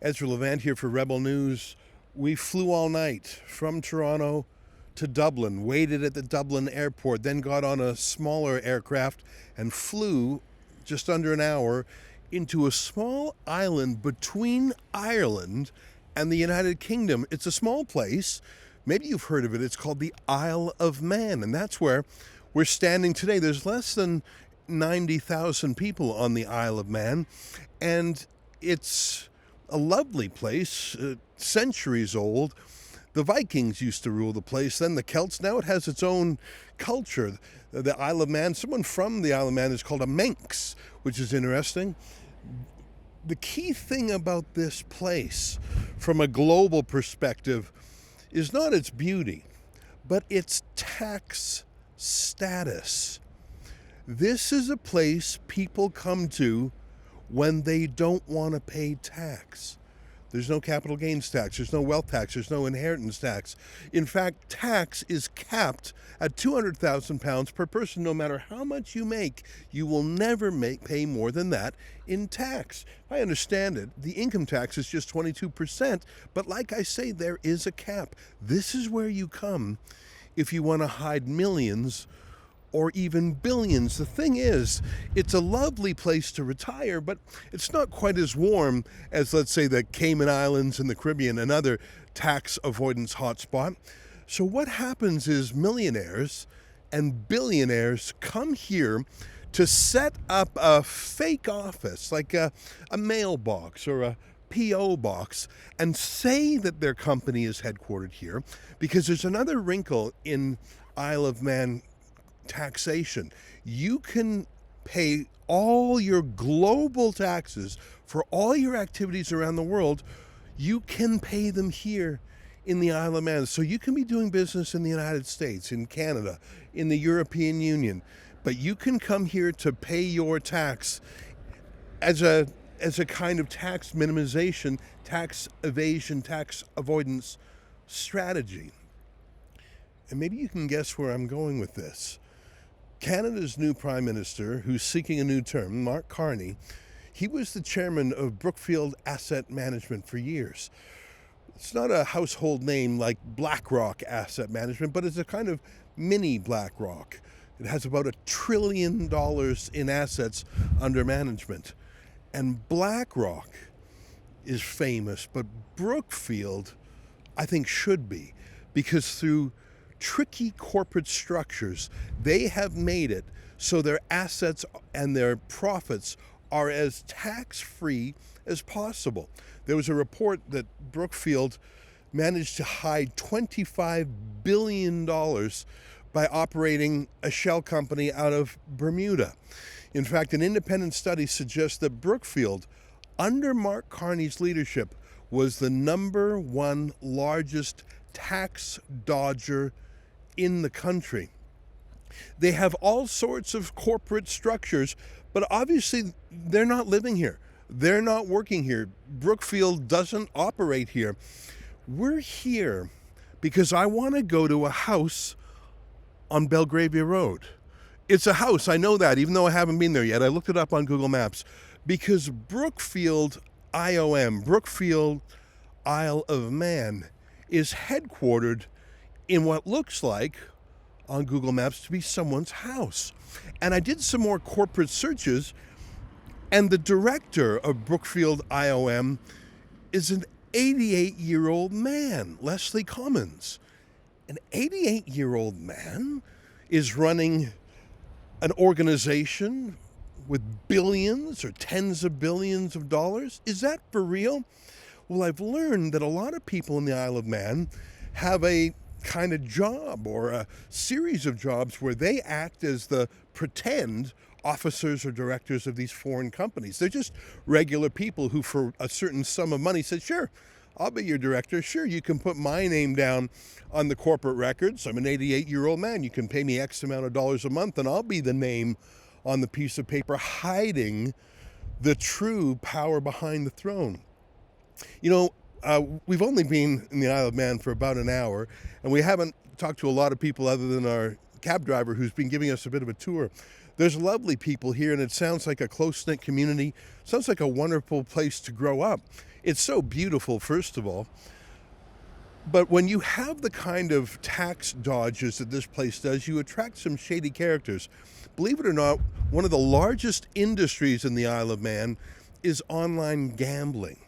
Ezra Levant here for Rebel News. We flew all night from Toronto to Dublin, waited at the Dublin airport, then got on a smaller aircraft and flew just under an hour into a small island between Ireland and the United Kingdom. It's a small place. Maybe you've heard of it. It's called the Isle of Man, and that's where we're standing today. There's less than 90,000 people on the Isle of Man, and it's a lovely place, centuries old. The Vikings used to rule the place, then the Celts. Now it has its own culture. The Isle of Man, someone from the Isle of Man is called a Manx, which is interesting. The key thing about this place, from a global perspective, is not its beauty, but its tax status. This is a place people come to when they don't want to pay tax. There's no capital gains tax, there's no wealth tax, there's no inheritance tax. In fact, tax is capped at £200,000 per person. No matter how much you make, you will never pay more than that in tax. I understand it. The income tax is just 22%, but like I say, there is a cap. This is where you come if you want to hide millions or even billions. The thing is, it's a lovely place to retire, but it's not quite as warm as, let's say, the Cayman Islands in the Caribbean, another tax avoidance hotspot. So what happens is millionaires and billionaires come here to set up a fake office, like a mailbox or a P.O. box, and say that their company is headquartered here, because there's another wrinkle in Isle of Man taxation. You can pay all your global taxes for all your activities around the world. You can pay them here in the Isle of Man. So you can be doing business in the United States, in Canada, in the European Union, but you can come here to pay your tax as a kind of tax minimization, tax evasion, tax avoidance strategy. And maybe you can guess where I'm going with this. Canada's new Prime Minister, who's seeking a new term, Mark Carney, he was the chairman of Brookfield Asset Management for years. It's not a household name like BlackRock Asset Management, but it's a kind of mini BlackRock. It has about $1 trillion in assets under management. And BlackRock is famous, but Brookfield, I think, should be, because through tricky corporate structures, they have made it so their assets and their profits are as tax-free as possible. There was a report that Brookfield managed to hide $25 billion by operating a shell company out of Bermuda. In fact, an independent study suggests that Brookfield, under Mark Carney's leadership, was the #1 largest tax dodger in the country. They have all sorts of corporate structures, but obviously they're not living here. They're not working here. Brookfield doesn't operate here. We're here because I want to go to a house on Belgravia Road. It's a house, I know that, even though I haven't been there yet. I looked it up on Google Maps, because Brookfield IOM, Brookfield Isle of Man, is headquartered in what looks like, on Google Maps, to be someone's house. And I did some more corporate searches, and the director of Brookfield IOM is an 88-year-old man, Leslie Commons. An 88-year-old man is running an organization with billions or tens of billions of dollars? Is that for real? Well, I've learned that a lot of people in the Isle of Man have a kind of job or a series of jobs where they act as the pretend officers or directors of these foreign companies. They're just regular people who, for a certain sum of money, said, sure, I'll be your director. Sure, you can put my name down on the corporate records. I'm an 88-year-old man. You can pay me X amount of dollars a month, and I'll be the name on the piece of paper, hiding the true power behind the throne. You know, we've only been in the Isle of Man for about an hour, and we haven't talked to a lot of people other than our cab driver, who's been giving us a bit of a tour. There's lovely people here, and it sounds like a close-knit community. Sounds like a wonderful place to grow up. It's so beautiful, first of all. But when you have the kind of tax dodges that this place does, you attract some shady characters. Believe it or not, one of the largest industries in the Isle of Man is online gambling.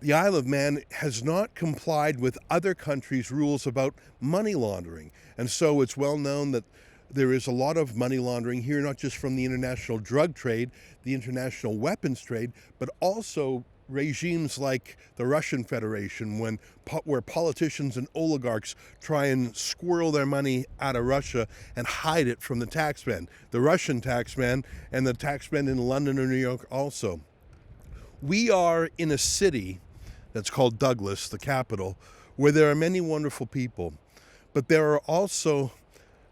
The Isle of Man has not complied with other countries' rules about money laundering. And so it's well known that there is a lot of money laundering here, not just from the international drug trade, the international weapons trade, but also regimes like the Russian Federation, where politicians and oligarchs try and squirrel their money out of Russia and hide it from the taxman, the Russian taxman, and the taxman in London or New York also. We are in a city that's called Douglas, the capital, where there are many wonderful people, but there are also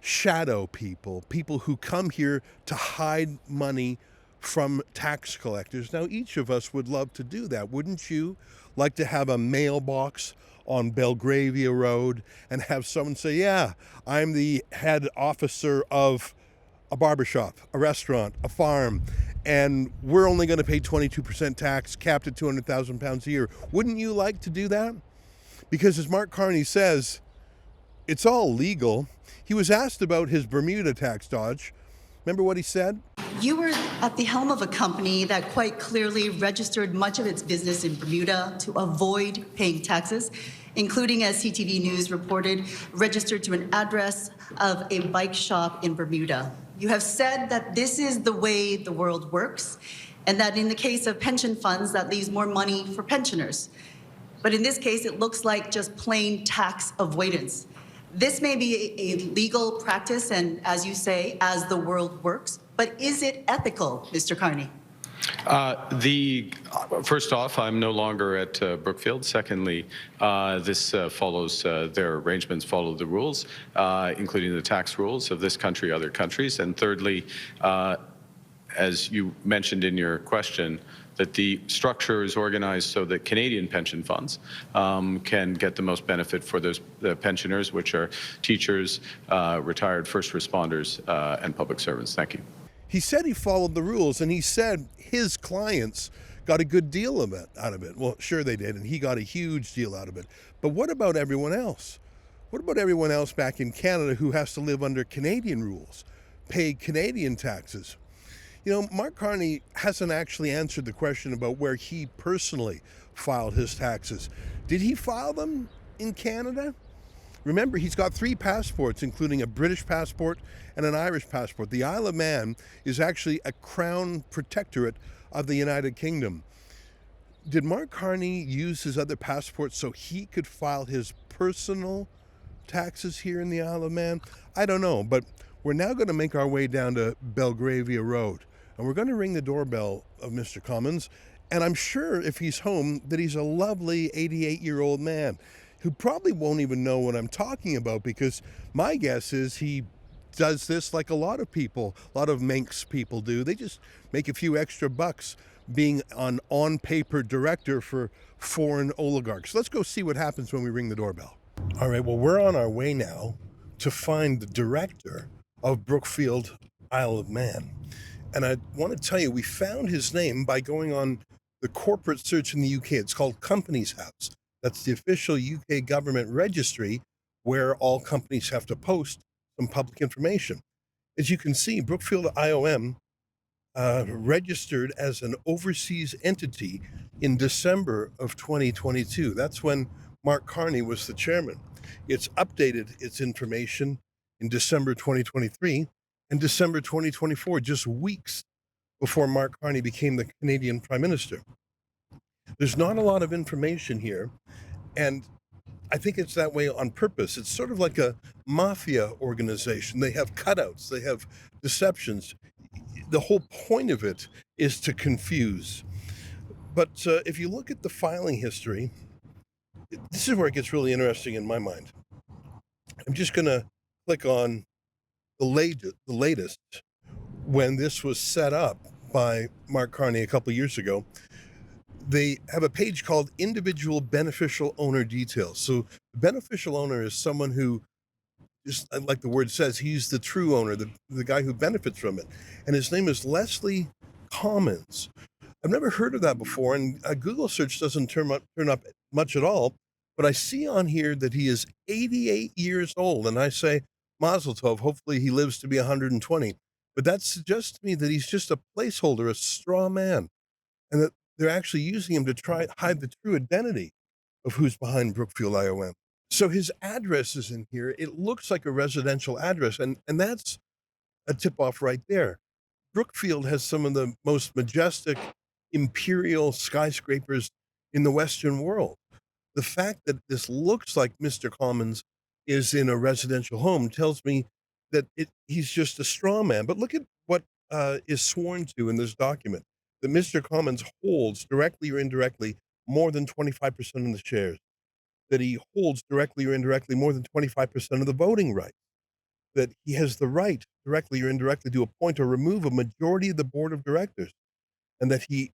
shadow people, people who come here to hide money from tax collectors. Now, each of us would love to do that. Wouldn't you like to have a mailbox on Belgravia Road and have someone say, yeah, I'm the head officer of a barbershop, a restaurant, a farm, and we're only going to pay 22% tax, capped at £200,000 a year. Wouldn't you like to do that? Because as Mark Carney says, it's all legal. He was asked about his Bermuda tax dodge. Remember what he said? You were at the helm of a company that quite clearly registered much of its business in Bermuda to avoid paying taxes, including, as CTV News reported, registered to an address of a bike shop in Bermuda. You have said that this is the way the world works, and that in the case of pension funds, that leaves more money for pensioners. But in this case, it looks like just plain tax avoidance. This may be a legal practice, and as you say, as the world works, but is it ethical, Mr. Carney? First off, I'm no longer at Brookfield. Secondly, this follows their arrangements follow the rules, including the tax rules of this country, other countries. And thirdly, as you mentioned in your question, that the structure is organized so that Canadian pension funds can get the most benefit for those pensioners, which are teachers, retired first responders, and public servants. Thank you. He said he followed the rules, and he said his clients got a good deal out of it. Well, sure they did, and he got a huge deal out of it. But what about everyone else? What about everyone else back in Canada who has to live under Canadian rules, pay Canadian taxes? You know, Mark Carney hasn't actually answered the question about where he personally filed his taxes. Did he file them in Canada? Remember, he's got 3 passports, including a British passport and an Irish passport. The Isle of Man is actually a crown protectorate of the United Kingdom. Did Mark Carney use his other passports so he could file his personal taxes here in the Isle of Man? I don't know, but we're now going to make our way down to Belgravia Road, and we're going to ring the doorbell of Mr. Cummins, and I'm sure if he's home that he's a lovely 88-year-old man who probably won't even know what I'm talking about, because my guess is he does this like a lot of people, a lot of Manx people do. They just make a few extra bucks being an on-paper director for foreign oligarchs. Let's go see what happens when we ring the doorbell. All right, well, we're on our way now to find the director of Brookfield Isle of Man. And I want to tell you, we found his name by going on the corporate search in the UK. It's called Companies House. That's the official UK government registry where all companies have to post some public information. As you can see, Brookfield IOM registered as an overseas entity in December of 2022. That's when Mark Carney was the chairman. It's updated its information in December 2023 and December 2024, just weeks before Mark Carney became the Canadian Prime Minister. There's not a lot of information here, and I think it's that way on purpose. It's sort of like a mafia organization. They have cutouts, they have deceptions. The whole point of it is to confuse. But if you look at the filing history, this is where it gets really interesting in my mind. I'm just going to click on the latest when this was set up by Mark Carney a couple of years ago. They have a page called Individual Beneficial Owner Details. So the beneficial owner is someone who, just like the word says, he's the true owner, the guy who benefits from it. And his name is Leslie Commons. I've never heard of that before, and a Google search doesn't turn up much at all. But I see on here that he is 88 years old, and I say, Mazel tov. Hopefully, he lives to be 120. But that suggests to me that he's just a placeholder, a straw man, and that they're actually using him to try hide the true identity of who's behind Brookfield IOM. So his address is in here. It looks like a residential address, and that's a tip off right there. Brookfield has some of the most majestic imperial skyscrapers in the Western world. The fact that this looks like Mr. Commons is in a residential home tells me that he's just a straw man. But look at what is sworn to in this document, that Mr. Commons holds, directly or indirectly, more than 25% of the shares, that he holds, directly or indirectly, more than 25% of the voting rights, that he has the right, directly or indirectly, to appoint or remove a majority of the board of directors, and that he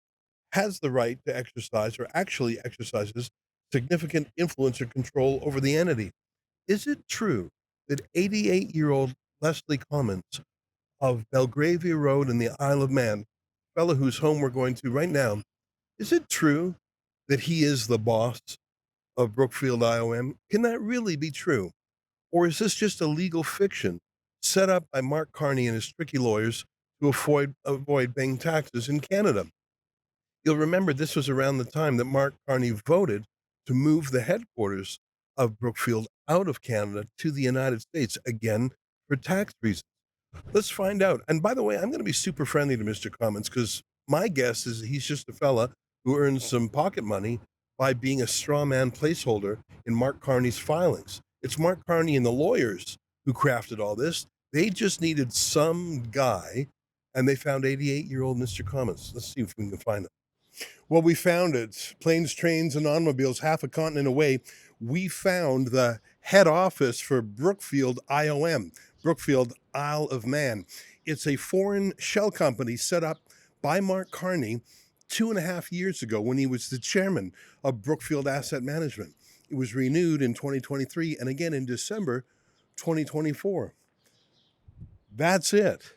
has the right to exercise, or actually exercises, significant influence or control over the entity. Is it true that 88-year-old Leslie Commons of Belgravia Road in the Isle of Man, fellow whose home we're going to right now, is it true that he is the boss of Brookfield IOM? Can that really be true? Or is this just a legal fiction set up by Mark Carney and his tricky lawyers to avoid paying taxes in Canada? You'll remember this was around the time that Mark Carney voted to move the headquarters of Brookfield out of Canada to the United States, again, for tax reasons. Let's find out. And by the way, I'm going to be super friendly to Mr. Commons, because my guess is he's just a fella who earns some pocket money by being a straw man placeholder in Mark Carney's filings. It's Mark Carney and the lawyers who crafted all this. They just needed some guy, and they found 88-year-old Mr. Commons. Let's see if we can find him. Well, we found it. Planes, trains, and automobiles half a continent away. We found the head office for Brookfield IOM, Brookfield Isle of Man. It's a foreign shell company set up by Mark Carney 2.5 years ago when he was the chairman of Brookfield Asset Management. It was renewed in 2023 and again in December 2024. That's it.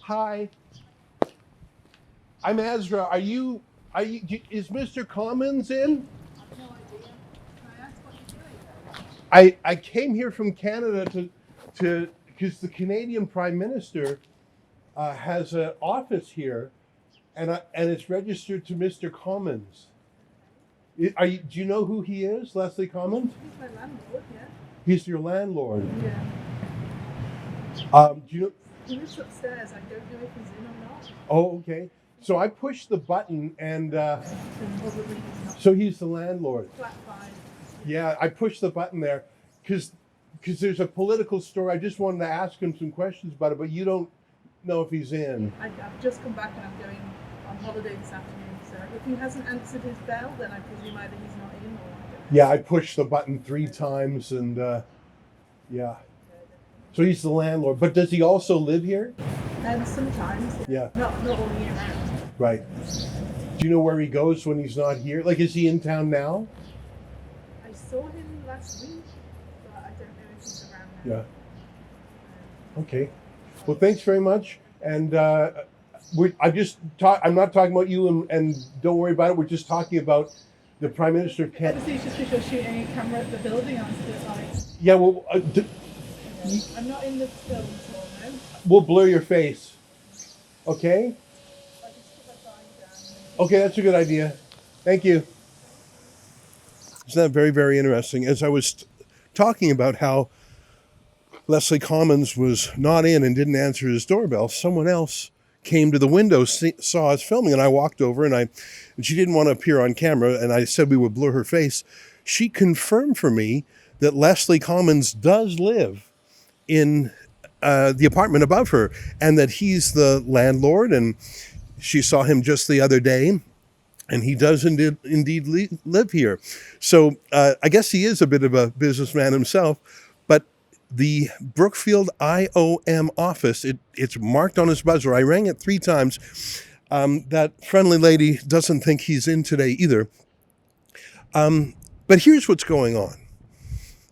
Hi. I'm Ezra. Is Mr. Commons in? I have no idea. Can I ask what you're doing? I came here from Canada to because the Canadian Prime Minister has an office here, and it's registered to Mr. Commons. Do you know who he is, Leslie Commons? He's my landlord, yeah. He's your landlord. Yeah. Do you know? He lives upstairs. I don't know if he's in or not. Oh, okay. So I pushed the button, and Then probably he's not. so he's the landlord. Flat 5. Yeah, I pushed the button there because there's a political story. I just wanted to ask him some questions about it, but you don't know if he's in. I've just come back and I'm going on holiday this afternoon. So if he hasn't answered his bell, then I presume either he's not in or I don't know. Yeah, I pushed the button 3 times, and yeah. So he's the landlord, but does he also live here? Sometimes. Yeah. Not all year round. Right. Do you know where he goes when he's not here? Like, is he in town now? I saw him last week, but I don't know if he's around now. Yeah. Okay. Well, thanks very much. And I'm not talking about you, and don't worry about it. We're just talking about the Prime Minister of Canada. Obviously, it's just because you're shooting a camera at the building. I was a bit like, Yeah, well, I'm not in the film at all, no. we'll blur your face. Okay? I just put my phone down. Okay, that's a good idea. Thank you. Isn't that very, very interesting? As I was talking about how Leslie Commons was not in and didn't answer his doorbell, someone else came to the window, saw us filming, and I walked over, and she didn't want to appear on camera, and I said we would blur her face. She confirmed for me that Leslie Commons does live in the apartment above her, and that he's the landlord, and she saw him just the other day, and he does indeed live here. So I guess he is a bit of a businessman himself, but the Brookfield IOM office, it's marked on his buzzer. I rang it 3 times. That friendly lady doesn't think he's in today either. But here's what's going on.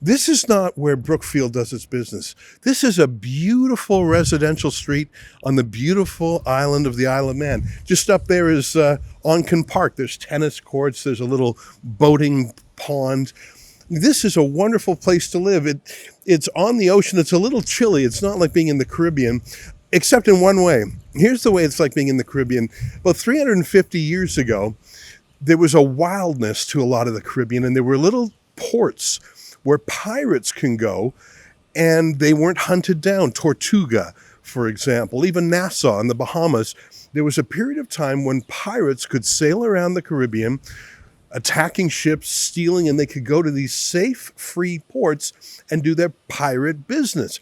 This is not where Brookfield does its business. This is a beautiful residential street on the beautiful island of the Isle of Man. Just up there is Onken Park. There's tennis courts. There's a little boating pond. This is a wonderful place to live. It's on the ocean. It's a little chilly. It's not like being in the Caribbean, except in one way. Here's the way it's like being in the Caribbean. About 350 years ago, there was a wildness to a lot of the Caribbean, and there were little ports where pirates can go, and they weren't hunted down. Tortuga, for example, even Nassau in the Bahamas. There was a period of time when pirates could sail around the Caribbean, attacking ships, stealing, and they could go to these safe, free ports and do their pirate business.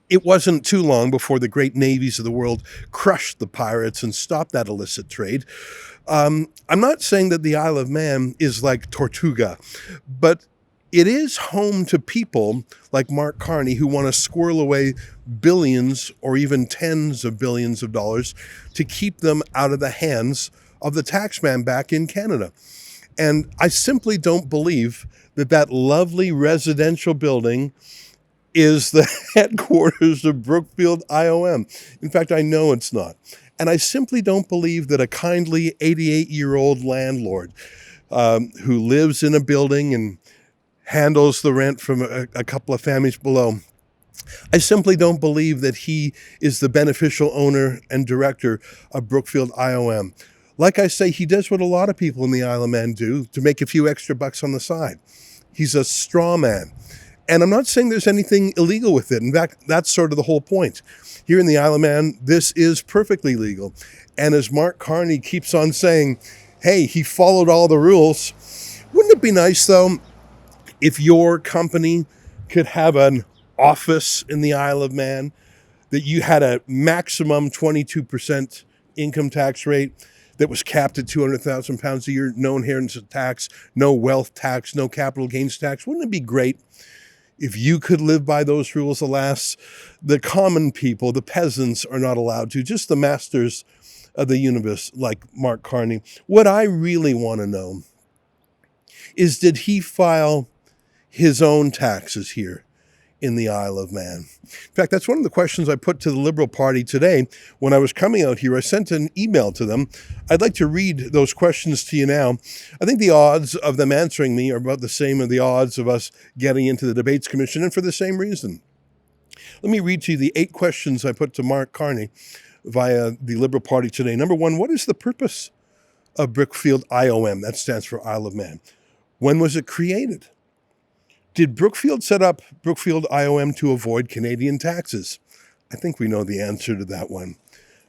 It wasn't too long before the great navies of the world crushed the pirates and stopped that illicit trade. I'm not saying that the Isle of Man is like Tortuga, but it is home to people like Mark Carney who want to squirrel away billions or even tens of billions of dollars to keep them out of the hands of the taxman back in Canada. And I simply don't believe that that lovely residential building is the headquarters of Brookfield IOM. In fact, I know it's not. And I simply don't believe that a kindly 88-year-old landlord who lives in a building and handles the rent from a couple of families below, I simply don't believe that he is the beneficial owner and director of Brookfield IOM. Like I say, he does what a lot of people in the Isle of Man do to make a few extra bucks on the side. He's a straw man. And I'm not saying there's anything illegal with it. In fact, that's sort of the whole point. Here in the Isle of Man, this is perfectly legal. And as Mark Carney keeps on saying, hey, he followed all the rules. Wouldn't it be nice, though, if your company could have an office in the Isle of Man, that you had a maximum 22% income tax rate that was capped at £200,000 a year, no inheritance tax, no wealth tax, no capital gains tax? Wouldn't it be great if you could live by those rules? Alas, the common people, the peasants, are not allowed to, just the masters of the universe like Mark Carney. What I really want to know is, did he file his own taxes here in the Isle of Man? In fact, that's one of the questions I put to the Liberal Party today. When I was coming out here, I sent an email to them. I'd like to read those questions to you now. I think the odds of them answering me are about the same as the odds of us getting into the Debates Commission, and for the same reason. Let me read to you the 8 questions I put to Mark Carney via the Liberal Party today. Number 1, what is the purpose of Brookfield IOM? That stands for Isle of Man. When was it created? Did Brookfield set up Brookfield IOM to avoid Canadian taxes? I think we know the answer to that one.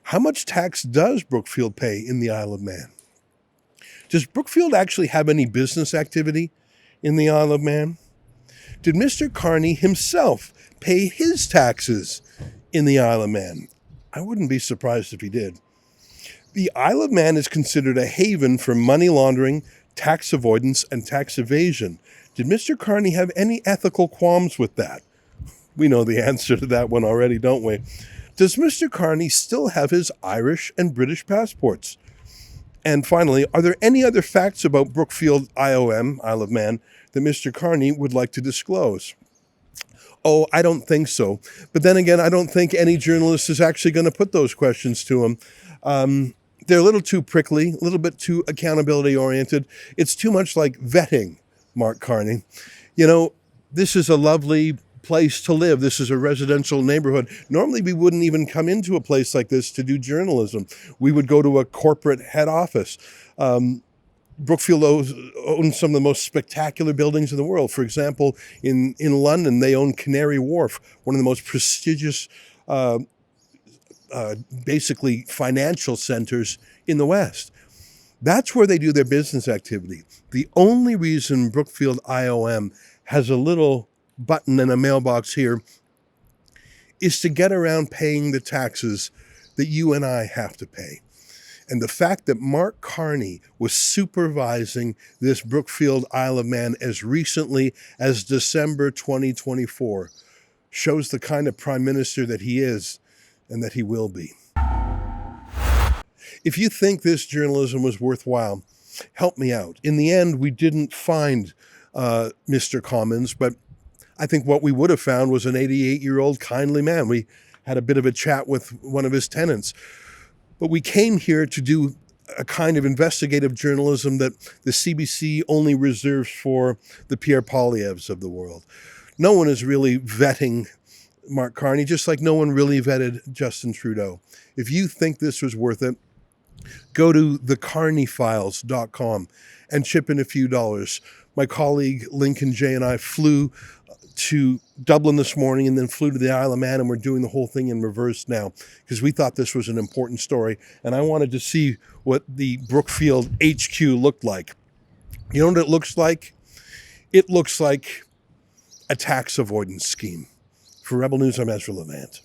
How much tax does Brookfield pay in the Isle of Man? Does Brookfield actually have any business activity in the Isle of Man? Did Mr. Carney himself pay his taxes in the Isle of Man? I wouldn't be surprised if he did. The Isle of Man is considered a haven for money laundering, tax avoidance, and tax evasion. Did Mr. Carney have any ethical qualms with that? We know the answer to that one already, don't we? Does Mr. Carney still have his Irish and British passports? And finally, are there any other facts about Brookfield IOM, Isle of Man, that Mr. Carney would like to disclose? Oh, I don't think so. But then again, I don't think any journalist is actually going to put those questions to him. They're a little too prickly, a little bit too accountability oriented. It's too much like vetting Mark Carney. You know, this is a lovely place to live. This is a residential neighborhood. Normally, we wouldn't even come into a place like this to do journalism. We would go to a corporate head office. Brookfield owns some of the most spectacular buildings in the world. For example, in London, they own Canary Wharf, one of the most prestigious basically financial centers in the West. That's where they do their business activity. The only reason Brookfield IOM has a little button in a mailbox here is to get around paying the taxes that you and I have to pay. And the fact that Mark Carney was supervising this Brookfield Isle of Man as recently as December 2024 shows the kind of prime minister that he is and that he will be. If you think this journalism was worthwhile, help me out. In the end, we didn't find Mr. Commons, but I think what we would have found was an 88-year-old kindly man. We had a bit of a chat with one of his tenants. But we came here to do a kind of investigative journalism that the CBC only reserves for the Pierre Poilievres of the world. No one is really vetting Mark Carney, just like no one really vetted Justin Trudeau. If you think this was worth it, go to thecarneyfiles.com and chip in a few dollars. My colleague Lincoln Jay and I flew to Dublin this morning and then flew to the Isle of Man, and we're doing the whole thing in reverse now because we thought this was an important story, and I wanted to see what the Brookfield HQ looked like. You know what it looks like? It looks like a tax avoidance scheme. For Rebel News, I'm Ezra Levant.